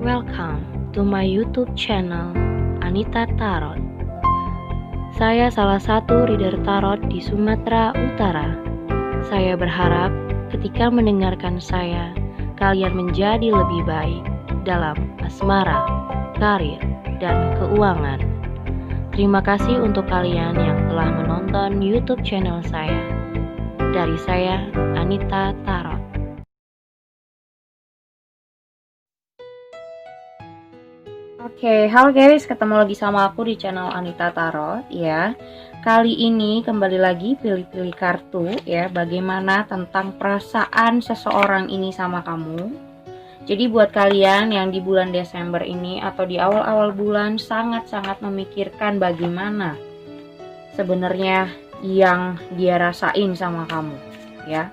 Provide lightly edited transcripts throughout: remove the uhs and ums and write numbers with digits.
Welcome to my YouTube channel Anita Tarot. Saya salah satu reader tarot di Sumatera Utara. Saya berharap ketika mendengarkan saya, kalian menjadi lebih baik dalam asmara, karir, dan keuangan. Terima kasih untuk kalian yang telah menonton YouTube channel saya. Dari saya, Anita Tarot. Oke, halo guys, ketemu lagi sama aku di channel Anita Tarot ya. Kali ini kembali lagi pilih-pilih kartu ya, bagaimana tentang perasaan seseorang ini sama kamu. Jadi buat kalian yang di bulan Desember ini atau di awal-awal bulan sangat-sangat memikirkan bagaimana sebenarnya yang dia rasain sama kamu ya.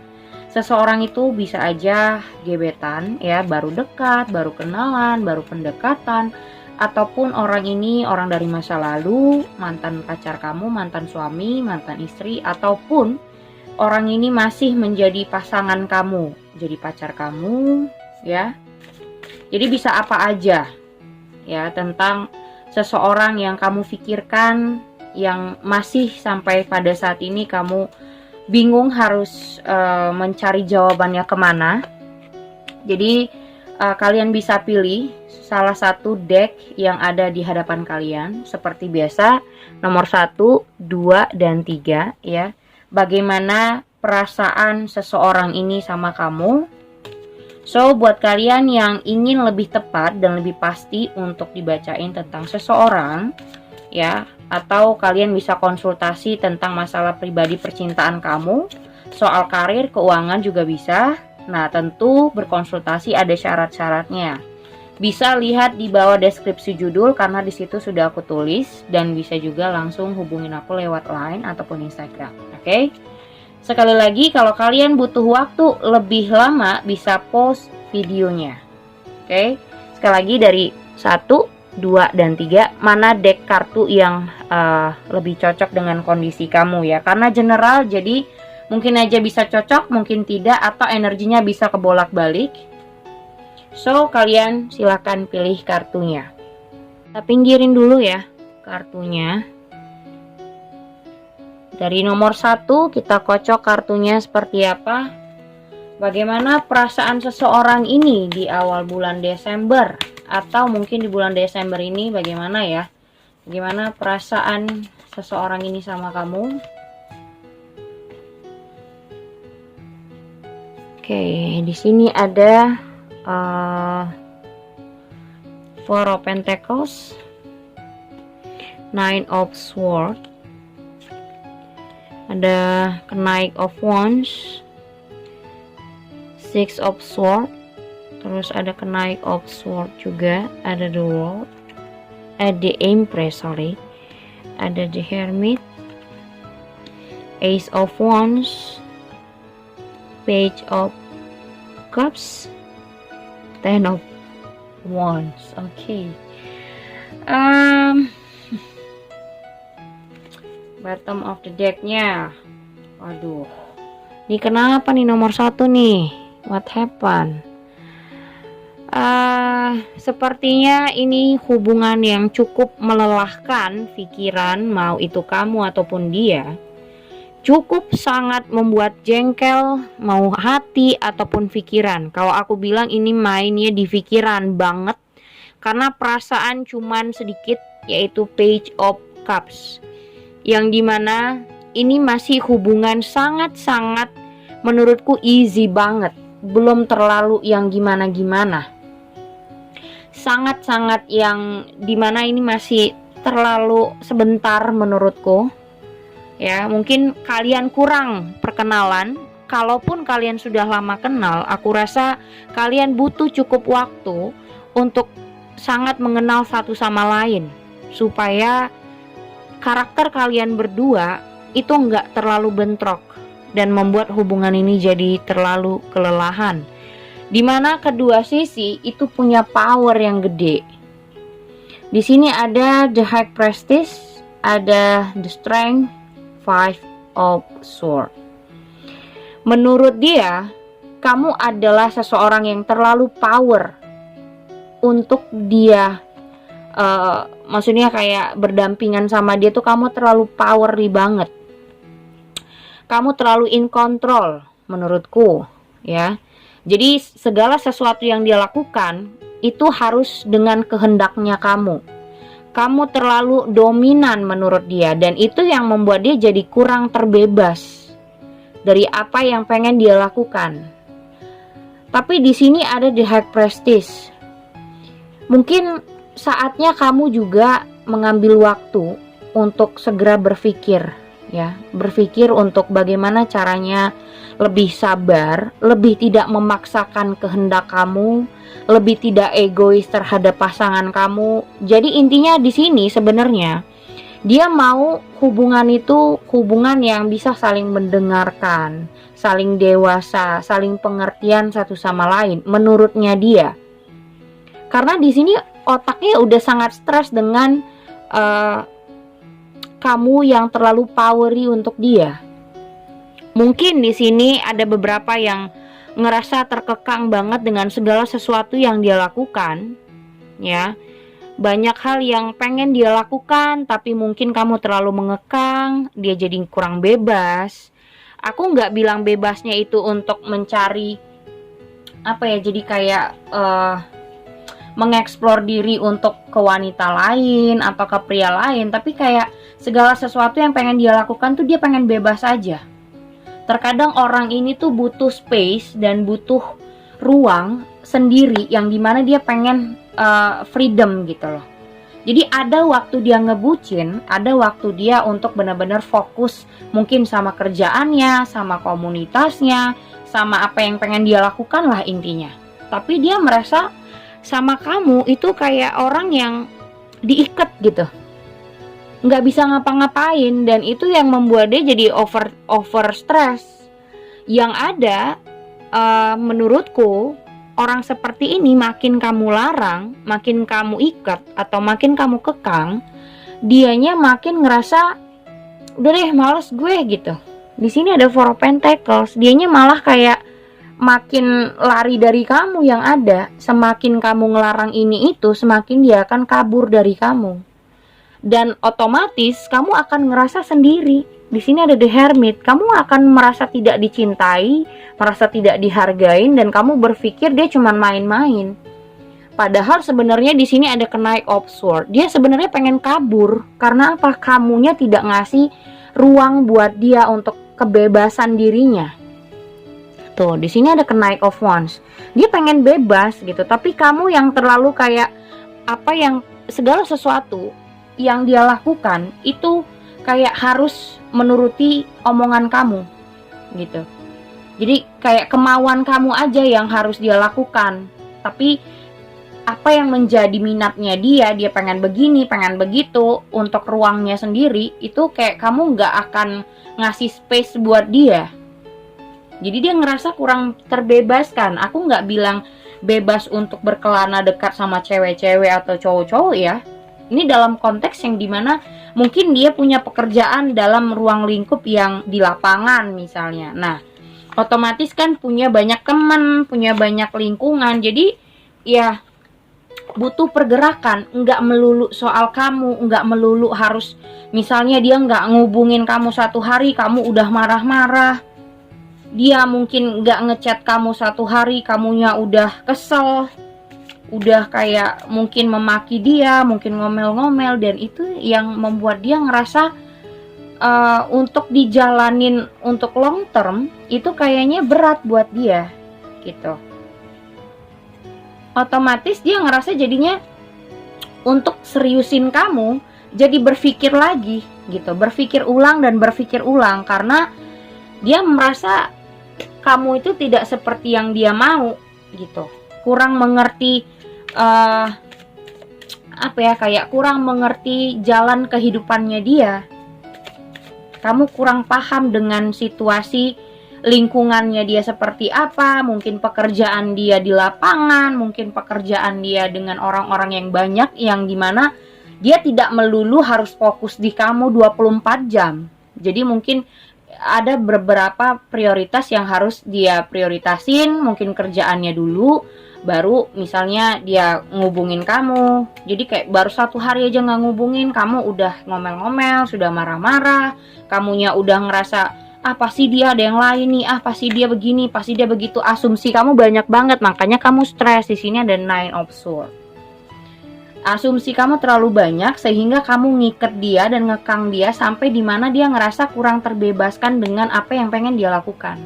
Seseorang itu bisa aja gebetan ya, baru dekat, baru kenalan, baru pendekatan, ataupun orang ini orang dari masa lalu, mantan pacar kamu, mantan suami, mantan istri, ataupun orang ini masih menjadi pasangan kamu, jadi pacar kamu ya. Jadi bisa apa aja ya tentang seseorang yang kamu pikirkan, yang masih sampai pada saat ini kamu bingung harus mencari jawabannya kemana. Jadi kalian bisa pilih salah satu deck yang ada di hadapan kalian. Seperti biasa, nomor 1, 2, dan 3 ya. Bagaimana perasaan seseorang ini sama kamu. So, buat kalian yang ingin lebih tepat dan lebih pasti untuk dibacain tentang seseorang ya, atau kalian bisa konsultasi tentang masalah pribadi percintaan kamu, soal karir, keuangan juga bisa. Nah, tentu berkonsultasi ada syarat-syaratnya. Bisa lihat di bawah deskripsi judul karena di situ sudah aku tulis, dan bisa juga langsung hubungin aku lewat Line ataupun Instagram. Oke? Sekali lagi, kalau kalian butuh waktu lebih lama bisa pause videonya. Oke? Sekali lagi dari 1, 2, dan 3, mana deck kartu yang lebih cocok dengan kondisi kamu ya. Karena general, jadi mungkin aja bisa cocok, mungkin tidak, atau energinya bisa kebolak-balik. So, kalian silahkan pilih kartunya. Kita pinggirin dulu ya kartunya. Dari nomor 1 kita kocok kartunya seperti apa. Bagaimana perasaan seseorang ini di awal bulan Desember, atau mungkin di bulan Desember ini bagaimana ya? Bagaimana perasaan seseorang ini sama kamu? Oke, di sini ada Four of Pentacles, Nine of Swords, ada Knight of Wands, Six of Swords, terus ada Knight of Swords juga, ada The World, ada Empress, ada The Hermit, Ace of Wands, Page of Cups, Ten of Wands. Oke. Bottom of the decknya, waduh, ini kenapa nih nomor 1 nih? What happened? Sepertinya ini hubungan yang cukup melelahkan pikiran, mau itu kamu ataupun dia. Cukup sangat membuat jengkel, mau hati ataupun pikiran. Kalau aku bilang ini mainnya di pikiran banget, karena perasaan cuman sedikit, yaitu Page of Cups, yang dimana ini masih hubungan sangat-sangat menurutku easy banget, belum terlalu yang gimana-gimana, sangat-sangat yang dimana ini masih terlalu sebentar menurutku ya. Mungkin kalian kurang perkenalan. Kalaupun kalian sudah lama kenal, aku rasa kalian butuh cukup waktu untuk sangat mengenal satu sama lain, supaya karakter kalian berdua itu nggak terlalu bentrok dan membuat hubungan ini jadi terlalu kelelahan, dimana kedua sisi itu punya power yang gede. Di sini ada The High Priestess, ada The Strength, Five of Swords. Menurut dia, kamu adalah seseorang yang terlalu power untuk dia, maksudnya kayak berdampingan sama dia tuh kamu terlalu powery banget. Kamu terlalu in control menurutku, ya. Jadi segala sesuatu yang dia lakukan itu harus dengan kehendaknya kamu. Kamu terlalu dominan menurut dia, dan itu yang membuat dia jadi kurang terbebas dari apa yang pengen dia lakukan. Tapi di sini ada the high prestige. Mungkin saatnya kamu juga mengambil waktu untuk segera berpikir, ya, berpikir untuk bagaimana caranya lebih sabar, lebih tidak memaksakan kehendak kamu, lebih tidak egois terhadap pasangan kamu. Jadi intinya di sini sebenarnya dia mau hubungan itu hubungan yang bisa saling mendengarkan, saling dewasa, saling pengertian satu sama lain menurutnya dia. Karena di sini otaknya udah sangat stres dengan kamu yang terlalu powery untuk dia. Mungkin di sini ada beberapa yang ngerasa terkekang banget dengan segala sesuatu yang dia lakukan, ya. Banyak hal yang pengen dia lakukan, tapi mungkin kamu terlalu mengekang, dia jadi kurang bebas. Aku nggak bilang bebasnya itu untuk mencari jadi kayak mengeksplor diri untuk ke wanita lain atau ke pria lain, tapi kayak segala sesuatu yang pengen dia lakukan tuh dia pengen bebas aja. Terkadang orang ini tuh butuh space dan butuh ruang sendiri yang dimana dia pengen freedom gitu loh. Jadi ada waktu dia ngebucin, ada waktu dia untuk benar-benar fokus mungkin sama kerjaannya, sama komunitasnya, sama apa yang pengen dia lakukan lah intinya. Tapi dia merasa sama kamu itu kayak orang yang diikat gitu, nggak bisa ngapa-ngapain, dan itu yang membuat dia jadi over stress. Yang ada menurutku orang seperti ini makin kamu larang, makin kamu ikat atau makin kamu kekang, dianya makin ngerasa udah deh males gue gitu. Di sini ada Four of Pentacles, dianya malah kayak makin lari dari kamu yang ada. Semakin kamu ngelarang ini itu, semakin dia akan kabur dari kamu. Dan otomatis kamu akan ngerasa sendiri. Di sini ada The Hermit. Kamu akan merasa tidak dicintai, merasa tidak dihargain, dan kamu berpikir dia cuma main-main. Padahal sebenarnya di sini ada Knight of Swords. Dia sebenarnya pengen kabur karena apa? Kamunya tidak ngasih ruang buat dia untuk kebebasan dirinya. Tuh, di sini ada Knight of Wands. Dia pengen bebas gitu, tapi kamu yang terlalu kayak segala sesuatu yang dia lakukan itu kayak harus menuruti omongan kamu gitu. Jadi kayak kemauan kamu aja yang harus dia lakukan. Tapi apa yang menjadi minatnya dia pengen begini, pengen begitu, untuk ruangnya sendiri, itu kayak kamu nggak akan ngasih space buat dia. Jadi dia ngerasa kurang terbebaskan. Aku nggak bilang bebas untuk berkelana dekat sama cewek-cewek atau cowok-cowok ya. Ini dalam konteks yang dimana mungkin dia punya pekerjaan dalam ruang lingkup yang di lapangan misalnya. Nah, otomatis kan punya banyak teman, punya banyak lingkungan. Jadi ya butuh pergerakan. Nggak melulu soal kamu, nggak melulu harus misalnya dia nggak ngubungin kamu satu hari, kamu udah marah-marah. Dia mungkin nggak ngechat kamu satu hari, kamunya udah kesel, udah kayak mungkin memaki dia, mungkin ngomel-ngomel, dan itu yang membuat dia ngerasa untuk dijalanin untuk long term itu kayaknya berat buat dia gitu. Otomatis dia ngerasa jadinya untuk seriusin kamu jadi berpikir lagi gitu, berpikir ulang dan berpikir ulang, karena dia merasa kamu itu tidak seperti yang dia mau gitu, kurang mengerti kayak kurang mengerti jalan kehidupannya dia. Kamu kurang paham dengan situasi lingkungannya dia seperti apa, mungkin pekerjaan dia di lapangan, mungkin pekerjaan dia dengan orang-orang yang banyak, yang dimana dia tidak melulu harus fokus di kamu 24 jam. Jadi mungkin ada beberapa prioritas yang harus dia prioritasin, mungkin kerjaannya dulu, baru misalnya dia ngubungin kamu, jadi kayak baru 1 hari aja nggak ngubungin, kamu udah ngomel-ngomel, sudah marah-marah, kamunya udah ngerasa pasti dia ada yang lain nih, pasti dia begini, pasti dia begitu, asumsi kamu banyak banget, makanya kamu stres. Di sini ada Nine of Swords. Asumsi kamu terlalu banyak sehingga kamu ngiket dia dan ngekang dia sampai dimana dia ngerasa kurang terbebaskan dengan apa yang pengen dia lakukan.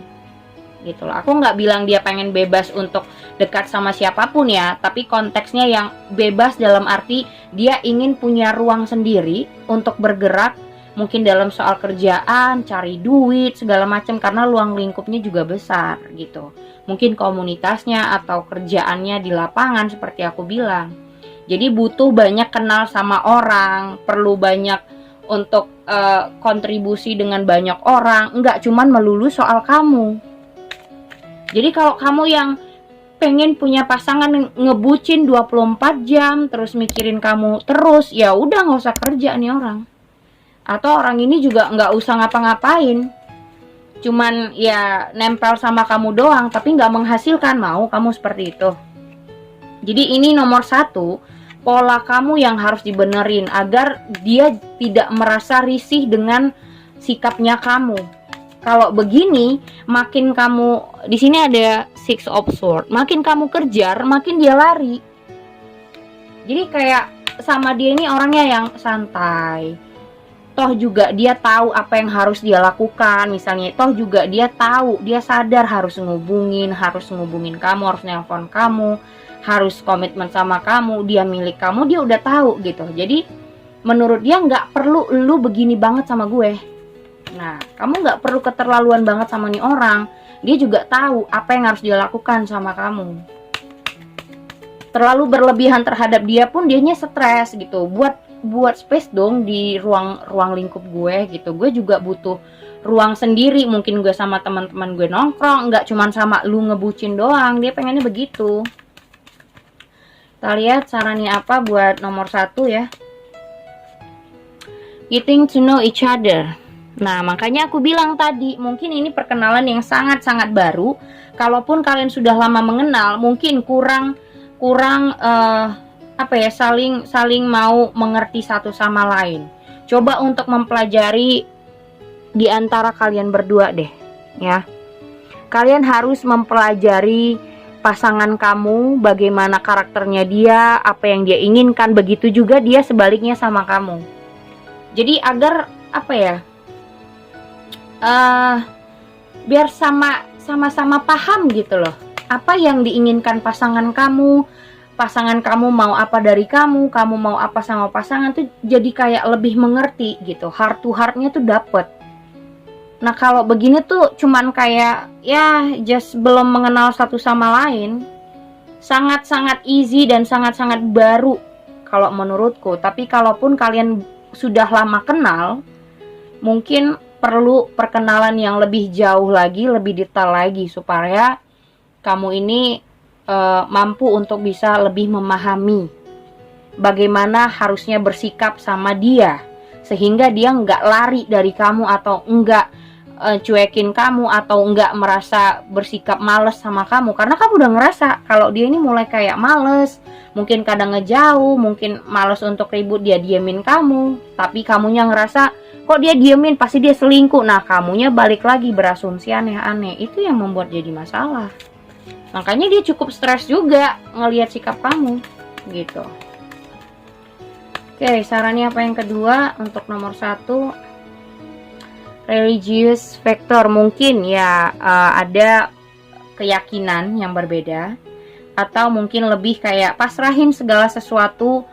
Gitu loh. Aku nggak bilang dia pengen bebas untuk dekat sama siapapun ya, tapi konteksnya yang bebas dalam arti dia ingin punya ruang sendiri untuk bergerak, mungkin dalam soal kerjaan, cari duit, segala macam, karena ruang lingkupnya juga besar gitu. Mungkin komunitasnya atau kerjaannya di lapangan seperti aku bilang. Jadi butuh banyak kenal sama orang, perlu banyak untuk kontribusi dengan banyak orang, nggak cuman melulu soal kamu. Jadi kalau kamu yang pengen punya pasangan ngebucin 24 jam terus mikirin kamu terus, ya udah nggak usah kerja nih orang. Atau orang ini juga nggak usah ngapa-ngapain, cuman ya nempel sama kamu doang tapi nggak menghasilkan, mau kamu seperti itu. Jadi ini nomor 1, pola kamu yang harus dibenerin agar dia tidak merasa risih dengan sikapnya kamu. Kalau begini, makin kamu, di sini ada Six of Swords, makin kamu kejar, makin dia lari. Jadi kayak sama dia ini orangnya yang santai. Toh juga dia tahu apa yang harus dia lakukan, misalnya. Toh juga dia tahu, dia sadar harus ngubungin kamu, harus nelpon kamu, harus komitmen sama kamu, dia milik kamu, dia udah tahu gitu. Jadi menurut dia nggak perlu lu begini banget sama gue. Nah, kamu nggak perlu keterlaluan banget sama nih orang. Dia juga tahu apa yang harus dia lakukan sama kamu. Terlalu berlebihan terhadap dia pun dianya stres gitu. Buat space dong di ruang lingkup gue gitu. Gue juga butuh ruang sendiri. Mungkin gue sama teman-teman gue nongkrong, nggak cuman sama lu ngebucin doang. Dia pengennya begitu. Kita lihat sarannya apa buat nomor 1 ya. Getting to know each other. Nah, makanya aku bilang tadi, mungkin ini perkenalan yang sangat-sangat baru. Kalaupun kalian sudah lama mengenal, mungkin kurang saling mau mengerti satu sama lain. Coba untuk mempelajari di antara kalian berdua deh, ya. Kalian harus mempelajari pasangan kamu, bagaimana karakternya dia, apa yang dia inginkan, begitu juga dia sebaliknya sama kamu. Jadi agar biar sama-sama paham gitu loh, apa yang diinginkan pasangan kamu mau apa dari kamu mau apa sama pasangan tuh, jadi kayak lebih mengerti gitu, heart to heartnya tuh dapet. Nah kalau begini tuh cuman kayak ya just belum mengenal satu sama lain, sangat-sangat easy dan sangat-sangat baru kalau menurutku. Tapi kalaupun kalian sudah lama kenal, mungkin perlu perkenalan yang lebih jauh lagi, lebih detail lagi, supaya kamu ini mampu untuk bisa lebih memahami bagaimana harusnya bersikap sama dia, sehingga dia nggak lari dari kamu atau nggak cuekin kamu atau nggak merasa bersikap males sama kamu, karena kamu udah ngerasa kalau dia ini mulai kayak males, mungkin kadang ngejauh, mungkin males untuk ribut, dia diemin kamu, tapi kamunya ngerasa kok dia diemin, pasti dia selingkuh. Nah kamunya balik lagi berasumsi aneh-aneh, itu yang membuat jadi masalah. Makanya dia cukup stres juga ngelihat sikap kamu gitu. Oke, sarannya apa yang kedua untuk nomor 1? Religious factor, mungkin ya ada keyakinan yang berbeda, atau mungkin lebih kayak pasrahin segala sesuatu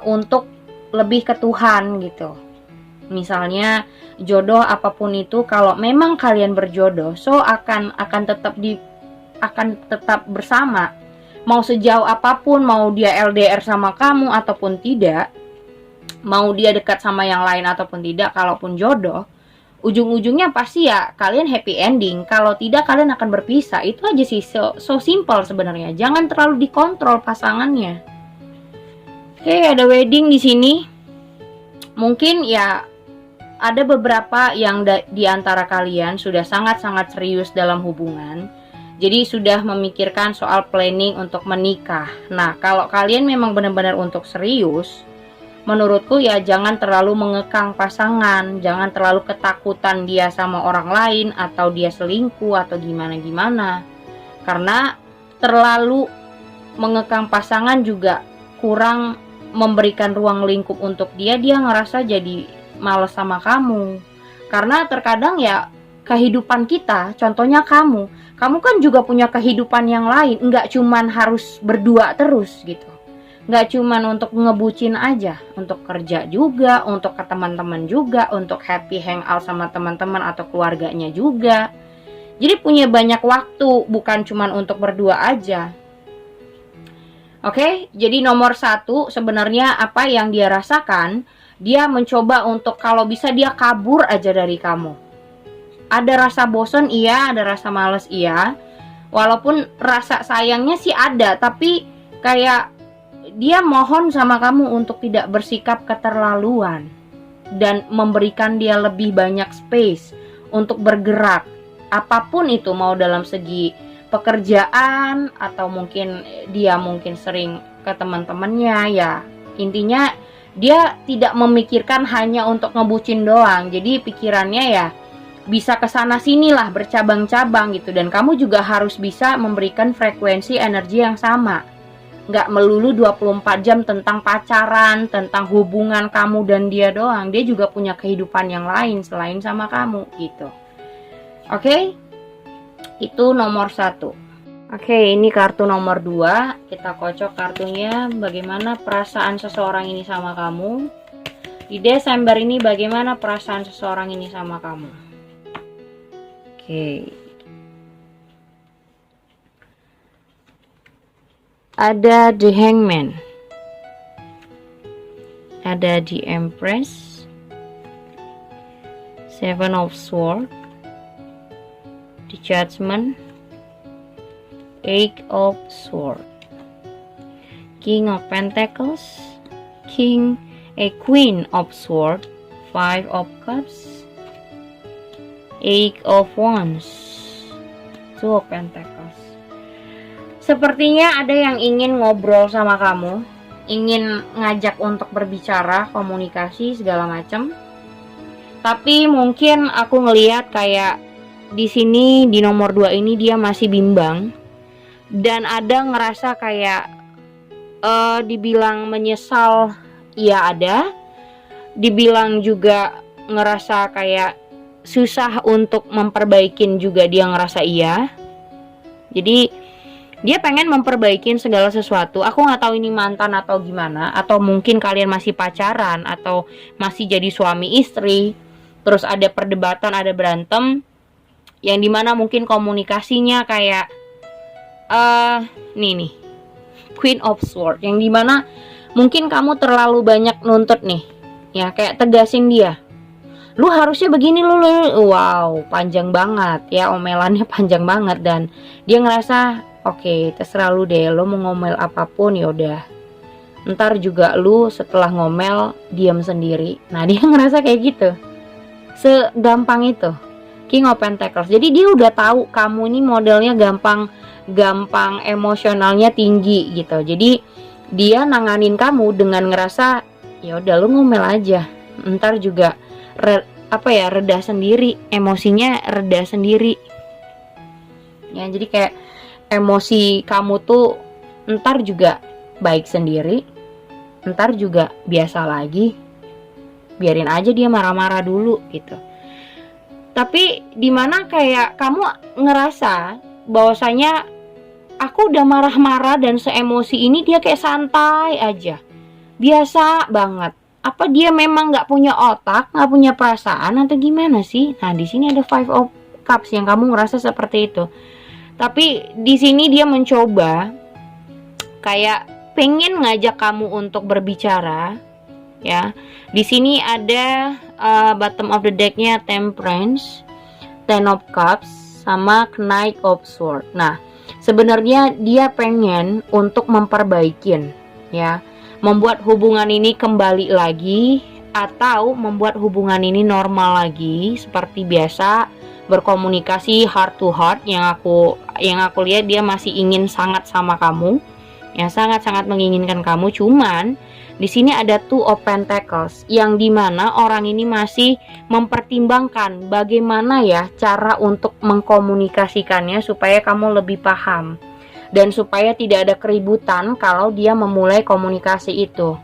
untuk lebih ke Tuhan gitu. Misalnya jodoh apapun itu, kalau memang kalian berjodoh, so akan tetap bersama. Mau sejauh apapun, mau dia LDR sama kamu ataupun tidak, mau dia dekat sama yang lain ataupun tidak, kalaupun jodoh, ujung-ujungnya pasti ya kalian happy ending. Kalau tidak, kalian akan berpisah. Itu aja sih, so simple sebenarnya. Jangan terlalu dikontrol pasangannya. Oke, ada wedding di sini. Mungkin ya ada beberapa yang di antara kalian sudah sangat-sangat serius dalam hubungan. Jadi sudah memikirkan soal planning untuk menikah. Nah, kalau kalian memang benar-benar untuk serius, menurutku ya jangan terlalu mengekang pasangan, jangan terlalu ketakutan dia sama orang lain atau dia selingkuh atau gimana-gimana. Karena terlalu mengekang pasangan juga kurang memberikan ruang lingkup untuk dia ngerasa jadi males sama kamu. Karena terkadang ya kehidupan kita, contohnya kamu kan juga punya kehidupan yang lain, nggak cuman harus berdua terus gitu. Nggak cuman untuk ngebucin aja, untuk kerja juga, untuk ke teman-teman juga, untuk happy hangout sama teman-teman atau keluarganya juga. Jadi punya banyak waktu, bukan cuman untuk berdua aja. Oke, jadi nomor 1 sebenarnya apa yang dia rasakan, dia mencoba untuk kalau bisa dia kabur aja dari kamu. Ada rasa bosan iya, ada rasa males iya. Walaupun rasa sayangnya sih ada, tapi kayak dia mohon sama kamu untuk tidak bersikap keterlaluan dan memberikan dia lebih banyak space untuk bergerak. Apapun itu, mau dalam segi pekerjaan atau mungkin dia mungkin sering ke teman-temannya ya. Intinya dia tidak memikirkan hanya untuk ngebucin doang. Jadi pikirannya ya bisa kesana sini lah, bercabang-cabang gitu. Dan kamu juga harus bisa memberikan frekuensi energi yang sama. Nggak melulu 24 jam tentang pacaran, tentang hubungan kamu dan dia doang. Dia juga punya kehidupan yang lain selain sama kamu gitu. Oke? Itu nomor 1. Oke, ini kartu nomor 2. Kita kocok kartunya. Bagaimana perasaan seseorang ini sama kamu? Di Desember ini bagaimana perasaan seseorang ini sama kamu? Oke. Ada The Hangman, ada The Empress, Seven of Swords, The Judgment, Eight of Swords, King of Pentacles, Queen of Swords, Five of Cups, Eight of Wands, Two of Pentacles. Sepertinya ada yang ingin ngobrol sama kamu, ingin ngajak untuk berbicara, komunikasi segala macam. Tapi mungkin aku ngelihat kayak di sini di nomor 2 ini dia masih bimbang dan ada ngerasa kayak dibilang menyesal, iya ada. Dibilang juga ngerasa kayak susah untuk memperbaikin juga dia ngerasa iya. Jadi dia pengen memperbaikin segala sesuatu. Aku nggak tahu ini mantan atau gimana, atau mungkin kalian masih pacaran atau masih jadi suami istri. Terus ada perdebatan, ada berantem, yang dimana mungkin komunikasinya kayak nih Queen of Swords, yang dimana mungkin kamu terlalu banyak nuntut nih, ya kayak tegasin dia. Lu harusnya begini lu. Wow, panjang banget ya, omelannya panjang banget. Dan dia ngerasa oke, terserah lu deh, lu mau ngomel apapun yaudah, ntar juga lu setelah ngomel diam sendiri. Nah dia ngerasa kayak gitu, segampang itu. King of Pentacles. Jadi dia udah tahu kamu ini modelnya gampang emosionalnya tinggi gitu. Jadi dia nanganin kamu dengan ngerasa ya udah lu ngomel aja, ntar juga reda sendiri, emosinya reda sendiri ya. Jadi kayak emosi kamu tuh ntar juga baik sendiri, ntar juga biasa lagi, biarin aja dia marah-marah dulu gitu. Tapi dimana kayak kamu ngerasa bahwasanya aku udah marah-marah dan seemosi ini, dia kayak santai aja, biasa banget. Apa dia memang nggak punya otak, nggak punya perasaan atau gimana sih? Nah di sini ada Five of Cups yang kamu ngerasa seperti itu. Tapi di sini dia mencoba kayak pengen ngajak kamu untuk berbicara, ya. Di sini ada bottom of the decknya Temperance, Ten of Cups, sama Knight of Swords. Nah sebenarnya dia pengen untuk memperbaikin, ya, membuat hubungan ini kembali lagi atau membuat hubungan ini normal lagi seperti biasa, berkomunikasi heart to heart yang yang aku lihat dia masih ingin sangat sama kamu, ya sangat-sangat menginginkan kamu. Cuman di sini ada Two of Pentacles, yang dimana orang ini masih mempertimbangkan bagaimana ya cara untuk mengkomunikasikannya supaya kamu lebih paham dan supaya tidak ada keributan kalau dia memulai komunikasi itu.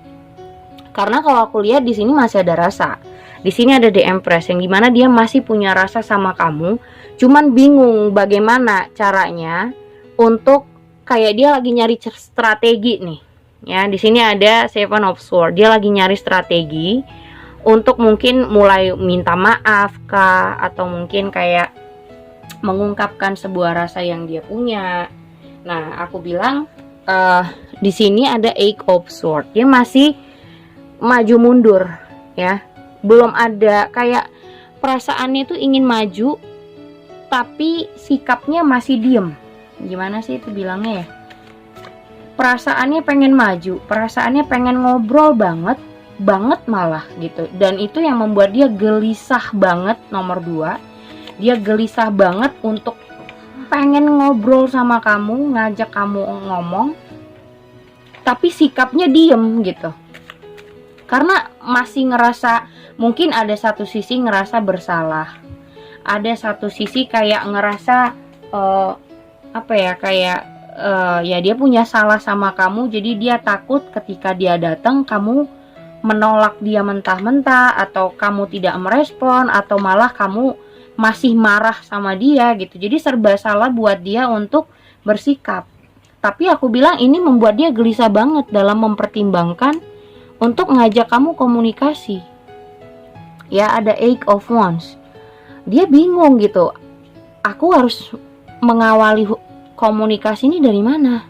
Karena kalau aku lihat di sini masih ada rasa. Di sini ada The Empress, yang dimana dia masih punya rasa sama kamu, cuman bingung bagaimana caranya untuk kayak dia lagi nyari strategi nih. Ya, di sini ada Seven of Swords. Dia lagi nyari strategi untuk mungkin mulai minta maaf kah, atau mungkin kayak mengungkapkan sebuah rasa yang dia punya. Nah, aku bilang di sini ada Eight of Swords. Dia masih maju mundur, ya. Belum ada kayak perasaannya tuh ingin maju, tapi sikapnya masih diem. Gimana sih itu bilangnya ya? Perasaannya pengen maju, perasaannya pengen ngobrol banget malah gitu. Dan itu yang membuat dia gelisah banget. Nomor 2, dia gelisah banget untuk pengen ngobrol sama kamu, ngajak kamu ngomong, tapi sikapnya diem gitu. Karena masih ngerasa, mungkin ada satu sisi ngerasa bersalah, ada satu sisi kayak ngerasa ya dia punya salah sama kamu. Jadi dia takut ketika dia datang kamu menolak dia mentah-mentah, atau kamu tidak merespon, atau malah kamu masih marah sama dia gitu. Jadi serba salah buat dia untuk bersikap. Tapi aku bilang ini membuat dia gelisah banget dalam mempertimbangkan untuk ngajak kamu komunikasi. Ya, ada Eight of Wands. Dia bingung gitu. Aku harus mengawali komunikasi ini dari mana?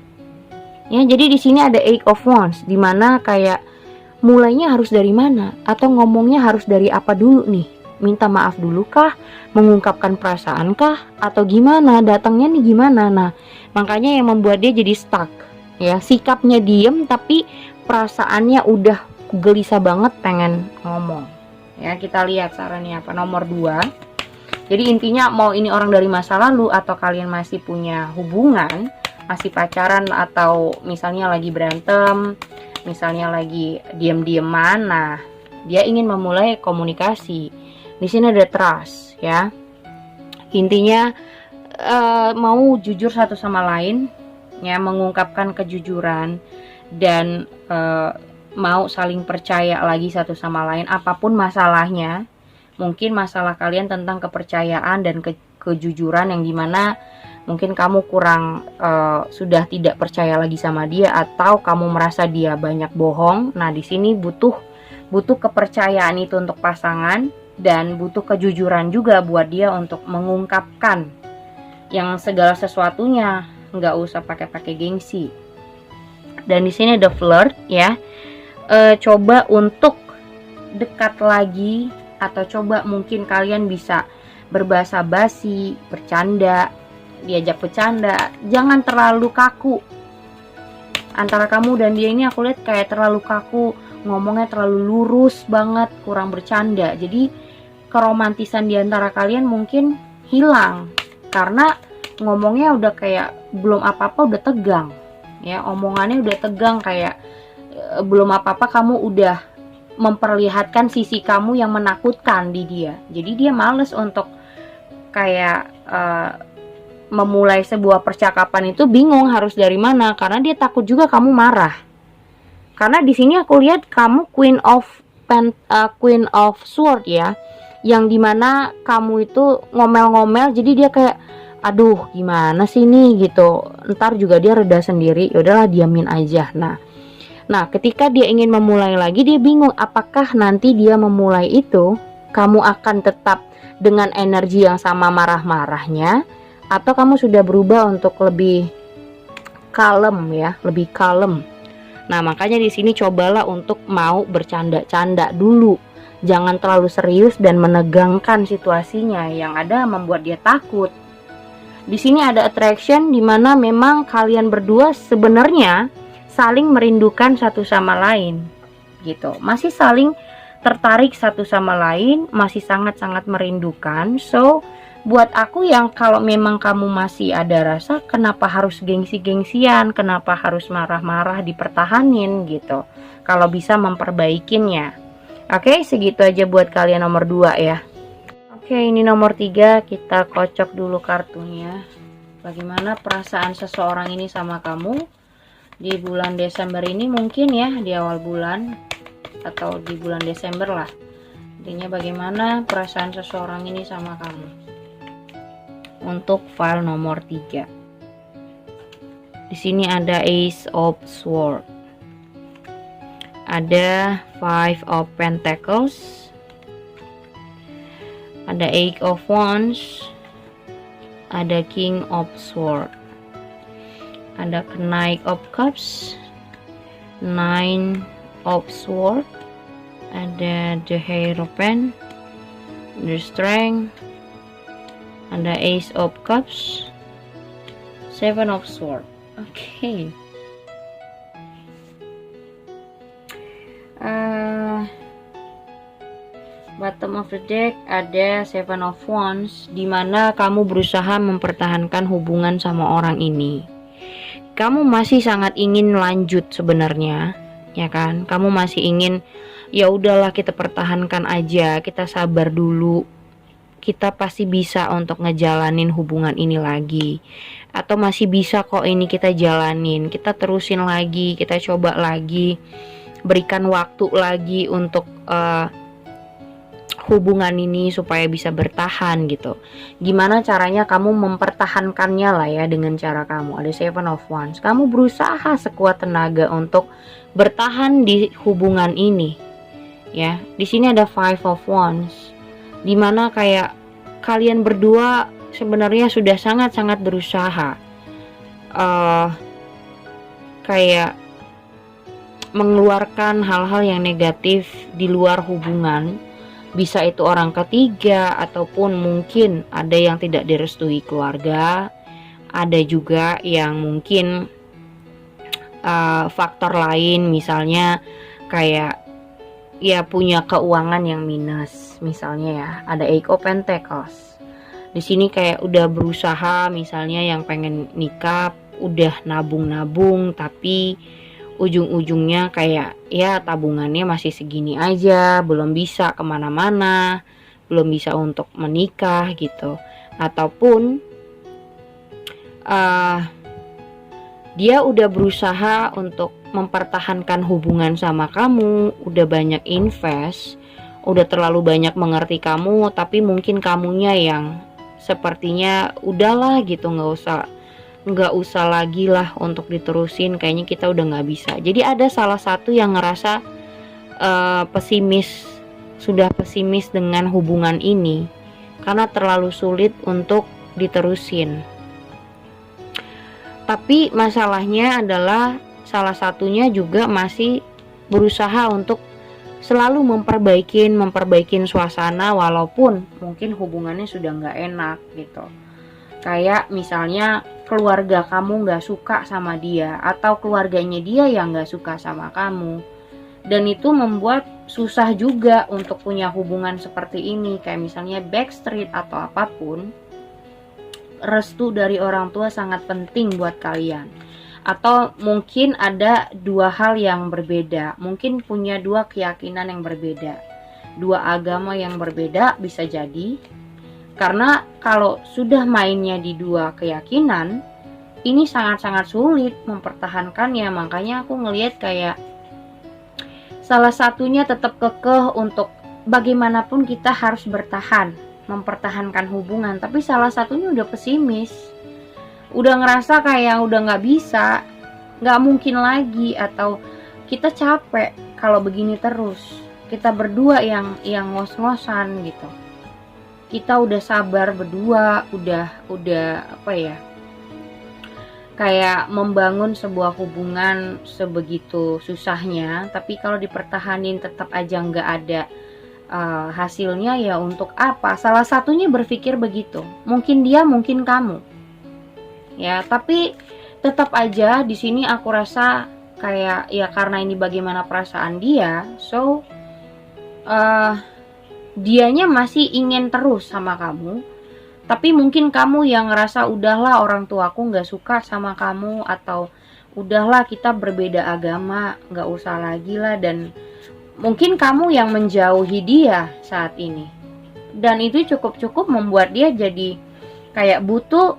Ya, jadi di sini ada Eight of Wands, dimana kayak mulainya harus dari mana, atau ngomongnya harus dari apa dulu nih? Minta maaf dulu kah? Mengungkapkan perasaan kah? Atau gimana? Datangnya nih gimana? Nah, makanya yang membuat dia jadi stuck. Ya, sikapnya diem tapi perasaannya udah gelisah banget pengen ngomong. Ya, kita lihat sarannya apa. Nomor 2. Jadi intinya mau ini orang dari masa lalu, atau kalian masih punya hubungan, masih pacaran, atau misalnya lagi berantem, misalnya lagi diem-dieman. Nah, dia ingin memulai komunikasi. Di sini ada Trust, ya. Intinya mau jujur satu sama lain, ya, mengungkapkan kejujuran, dan mau saling percaya lagi satu sama lain apapun masalahnya. Mungkin masalah kalian tentang kepercayaan dan kejujuran, yang dimana mungkin kamu kurang sudah tidak percaya lagi sama dia, atau kamu merasa dia banyak bohong. Nah, di sini butuh kepercayaan itu untuk pasangan, dan butuh kejujuran juga buat dia untuk mengungkapkan yang segala sesuatunya, nggak usah pakai gengsi. Dan di sini ada Flirt, ya. Coba untuk dekat lagi, atau coba mungkin kalian bisa berbahasa basi, bercanda, diajak bercanda. Jangan terlalu kaku. Antara kamu dan dia ini aku lihat kayak terlalu kaku, ngomongnya terlalu lurus banget, kurang bercanda. Jadi keromantisan di antara kalian mungkin hilang karena ngomongnya udah kayak belum apa-apa udah tegang. Ya, omongannya udah tegang, kayak belum apa-apa kamu udah memperlihatkan sisi kamu yang menakutkan di dia. Jadi dia males untuk kayak memulai sebuah percakapan itu, bingung harus dari mana, karena dia takut juga kamu marah. Karena di sini aku lihat kamu Queen of Sword, ya, yang dimana kamu itu ngomel-ngomel, jadi dia kayak aduh gimana sih nih gitu, ntar juga dia reda sendiri, yaudahlah diamin aja. Nah, ketika dia ingin memulai lagi, dia bingung apakah nanti dia memulai itu kamu akan tetap dengan energi yang sama marah-marahnya, atau kamu sudah berubah untuk lebih kalem, ya, lebih kalem. Nah, makanya di sini cobalah untuk mau bercanda-canda dulu. Jangan terlalu serius dan menegangkan situasinya yang ada membuat dia takut. Di sini ada attraction, dimana memang kalian berdua sebenarnya saling merindukan satu sama lain gitu, masih saling tertarik satu sama lain, masih sangat-sangat merindukan. So buat aku yang kalau memang kamu masih ada rasa, kenapa harus gengsi-gengsian, kenapa harus marah-marah dipertahanin gitu, kalau bisa memperbaikinya. Oke, segitu aja buat kalian nomor 2 ya. Oke, ini nomor 3, kita kocok dulu kartunya. Bagaimana perasaan seseorang ini sama kamu di bulan Desember ini, mungkin ya di awal bulan atau di bulan Desember lah. Intinya bagaimana perasaan seseorang ini sama kamu. Untuk file nomor 3. Di sini ada Ace of Swords. Ada Five of Pentacles. Ada Eight of Wands. Ada King of Swords. Ada Knight of Cups. Nine of Swords. Ada The Hierophant. The Strength. Ada Ace of Cups, Seven of Swords. Oke. Bottom of the deck ada Seven of Wands, dimana kamu berusaha mempertahankan hubungan sama orang ini. Kamu masih sangat ingin lanjut sebenarnya, ya kan? Kamu masih ingin, ya udahlah kita pertahankan aja, kita sabar dulu. Kita pasti bisa untuk ngejalanin hubungan ini lagi, atau masih bisa kok ini kita jalanin, kita terusin lagi, kita coba lagi, berikan waktu lagi untuk hubungan ini supaya bisa bertahan gitu. Gimana caranya kamu mempertahankannya lah ya, dengan cara kamu. Ada Seven of Wands, kamu berusaha sekuat tenaga untuk bertahan di hubungan ini ya. Di sini ada Five of Wands, dimana kayak kalian berdua sebenarnya sudah sangat-sangat berusaha kayak mengeluarkan hal-hal yang negatif di luar hubungan. Bisa itu orang ketiga, ataupun mungkin ada yang tidak direstui keluarga, ada juga yang mungkin faktor lain, misalnya kayak ya punya keuangan yang minus, misalnya ya. Ada Eight of Pentacles. Di sini kayak udah berusaha, misalnya yang pengen nikah udah nabung-nabung, tapi ujung-ujungnya kayak ya tabungannya masih segini aja, belum bisa kemana-mana, belum bisa untuk menikah gitu. Ataupun dia udah berusaha untuk mempertahankan hubungan sama kamu, udah banyak invest, udah terlalu banyak mengerti kamu, tapi mungkin kamunya yang sepertinya udahlah gitu, nggak usah lagi lah untuk diterusin, kayaknya kita udah nggak bisa. Jadi ada salah satu yang ngerasa sudah pesimis dengan hubungan ini karena terlalu sulit untuk diterusin. Tapi masalahnya adalah salah satunya juga masih berusaha untuk selalu memperbaikin suasana, walaupun mungkin hubungannya sudah nggak enak gitu. Kayak misalnya keluarga kamu nggak suka sama dia, atau keluarganya dia yang nggak suka sama kamu, dan itu membuat susah juga untuk punya hubungan seperti ini. Kayak misalnya backstreet atau apapun, restu dari orang tua sangat penting buat kalian. Atau mungkin ada dua hal yang berbeda, mungkin punya dua keyakinan yang berbeda, dua agama yang berbeda, bisa jadi. Karena kalau sudah mainnya di dua keyakinan, ini sangat-sangat sulit mempertahankannya. Makanya aku ngelihat kayak salah satunya tetap kekeh untuk bagaimanapun kita harus bertahan, mempertahankan hubungan, tapi salah satunya udah pesimis, udah ngerasa kayak udah nggak bisa, nggak mungkin lagi, atau kita capek kalau begini terus, kita berdua yang ngos-ngosan gitu. Kita udah sabar berdua, udah apa ya, kayak membangun sebuah hubungan sebegitu susahnya, tapi kalau dipertahanin tetap aja nggak ada hasilnya, ya untuk apa? Salah satunya berpikir begitu, mungkin dia, mungkin kamu ya. Tapi tetap aja di sini aku rasa kayak ya karena ini bagaimana perasaan dia, so dianya masih ingin terus sama kamu, Tapi mungkin kamu yang ngerasa udahlah orang tuaku nggak suka sama kamu, atau udahlah kita berbeda agama, nggak usah lagi lah, dan mungkin kamu yang menjauhi dia saat ini. Dan itu cukup membuat dia jadi kayak butuh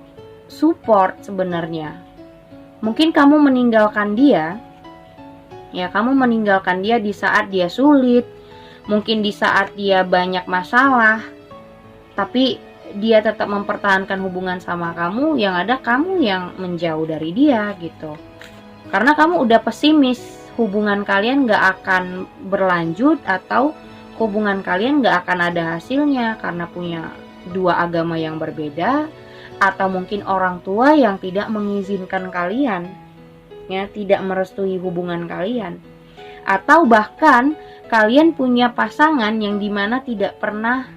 support sebenarnya. Mungkin kamu meninggalkan dia, ya kamu meninggalkan dia di saat dia sulit, mungkin di saat dia banyak masalah, tapi dia tetap mempertahankan hubungan sama kamu, yang ada kamu yang menjauh dari dia gitu. Karena kamu udah pesimis hubungan kalian gak akan berlanjut, atau hubungan kalian gak akan ada hasilnya karena punya dua agama yang berbeda, atau mungkin orang tua yang tidak mengizinkan kalian, ya, tidak merestui hubungan kalian, atau bahkan kalian punya pasangan yang dimana tidak pernah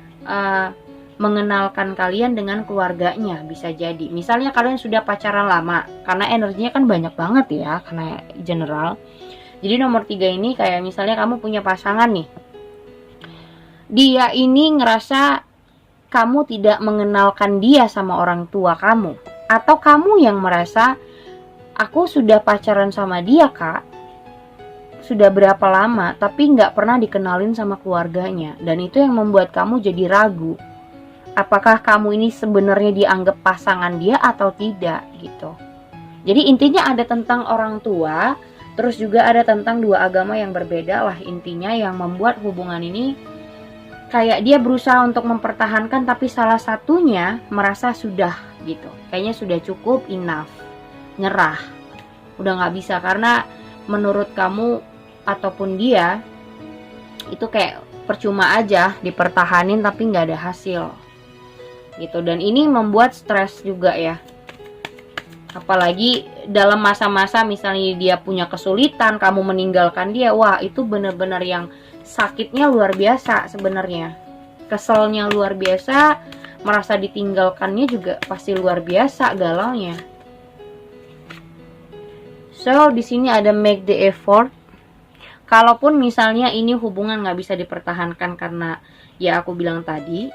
mengenalkan kalian dengan keluarganya, bisa jadi. Misalnya kalian sudah pacaran lama, karena energinya kan banyak banget ya, karena general. Jadi nomor 3 ini kayak misalnya kamu punya pasangan nih, dia ini ngerasa kamu tidak mengenalkan dia sama orang tua kamu, atau kamu yang merasa, aku sudah pacaran sama dia kak, sudah berapa lama, tapi nggak pernah dikenalin sama keluarganya. Dan itu yang membuat kamu jadi ragu, apakah kamu ini sebenarnya dianggap pasangan dia atau tidak gitu. Jadi intinya ada tentang orang tua, terus juga ada tentang dua agama yang berbeda lah intinya, yang membuat hubungan ini kayak dia berusaha untuk mempertahankan, tapi salah satunya merasa sudah gitu, kayaknya sudah cukup, enough, nyerah, udah nggak bisa, karena menurut kamu ataupun dia itu kayak percuma aja dipertahanin tapi nggak ada hasil gitu. Dan ini membuat stres juga ya, apalagi dalam masa-masa misalnya dia punya kesulitan, kamu meninggalkan dia, wah itu benar-benar yang sakitnya luar biasa sebenarnya, keselnya luar biasa, merasa ditinggalkannya juga pasti luar biasa galaunya. So di sini ada make the effort. Kalaupun misalnya ini hubungan nggak bisa dipertahankan karena ya aku bilang tadi,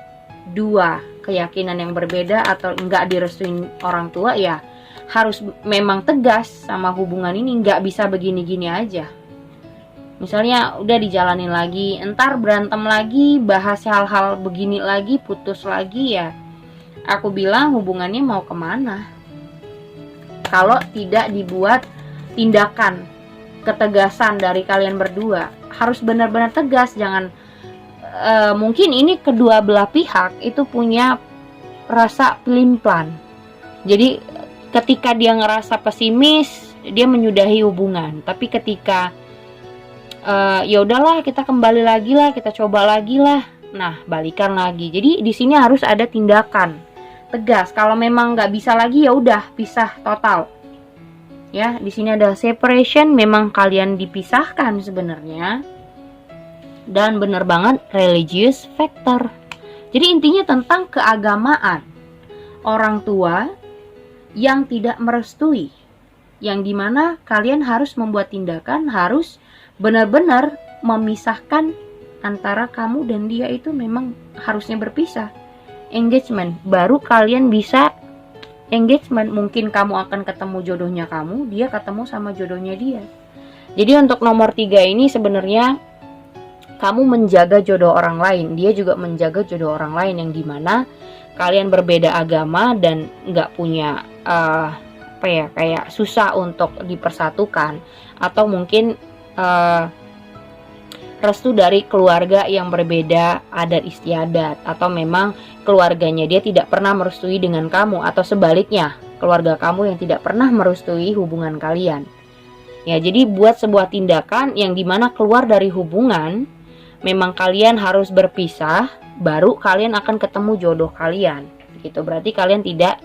dua keyakinan yang berbeda atau nggak direstuin orang tua, ya harus memang tegas sama hubungan ini, nggak bisa begini-gini aja. Misalnya udah dijalanin lagi, entar berantem lagi, bahas hal-hal begini lagi, putus lagi, ya aku bilang hubungannya mau kemana kalau tidak dibuat tindakan, ketegasan dari kalian berdua. Harus benar-benar tegas, jangan mungkin ini kedua belah pihak itu punya rasa pelin-pelan. Jadi ketika dia ngerasa pesimis, dia menyudahi hubungan. Tapi ketika ya udahlah kita kembali lagi lah, kita coba lagi lah, nah balikan lagi. Jadi di sini harus ada tindakan tegas. Kalau memang nggak bisa lagi, ya udah pisah total. Ya, di sini ada separation, memang kalian dipisahkan sebenarnya. Dan bener banget religious factor. Jadi intinya tentang keagamaan. Orang tua yang tidak merestui, yang dimana kalian harus membuat tindakan, harus benar-benar memisahkan antara kamu dan dia, itu memang harusnya berpisah. Engagement, baru kalian bisa engagement. Mungkin kamu akan ketemu jodohnya kamu, dia ketemu sama jodohnya dia. Jadi untuk nomor 3 ini sebenarnya kamu menjaga jodoh orang lain, dia juga menjaga jodoh orang lain, yang dimana kalian berbeda agama dan nggak punya kayak susah untuk dipersatukan, atau mungkin restu dari keluarga yang berbeda adat istiadat, atau memang keluarganya dia tidak pernah merestui dengan kamu, atau sebaliknya keluarga kamu yang tidak pernah merestui hubungan kalian. Ya, jadi buat sebuah tindakan yang dimana keluar dari hubungan, memang kalian harus berpisah, baru kalian akan ketemu jodoh kalian gitu. Berarti kalian tidak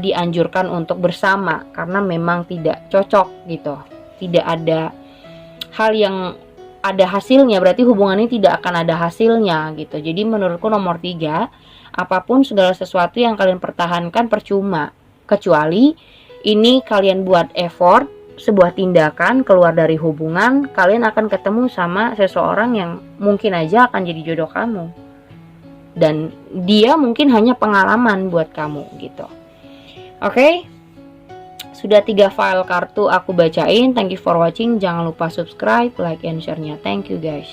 dianjurkan untuk bersama karena memang tidak cocok gitu, tidak ada hal yang ada hasilnya, berarti hubungan ini tidak akan ada hasilnya gitu. Jadi menurutku nomor 3, apapun segala sesuatu yang kalian pertahankan percuma, kecuali ini kalian buat effort, sebuah tindakan keluar dari hubungan, kalian akan ketemu sama seseorang yang mungkin aja akan jadi jodoh kamu. dan dia mungkin hanya pengalaman buat kamu gitu. Oke, sudah 3 file kartu aku bacain. Thank you for watching. Jangan lupa subscribe, like, and share-nya. Thank you guys.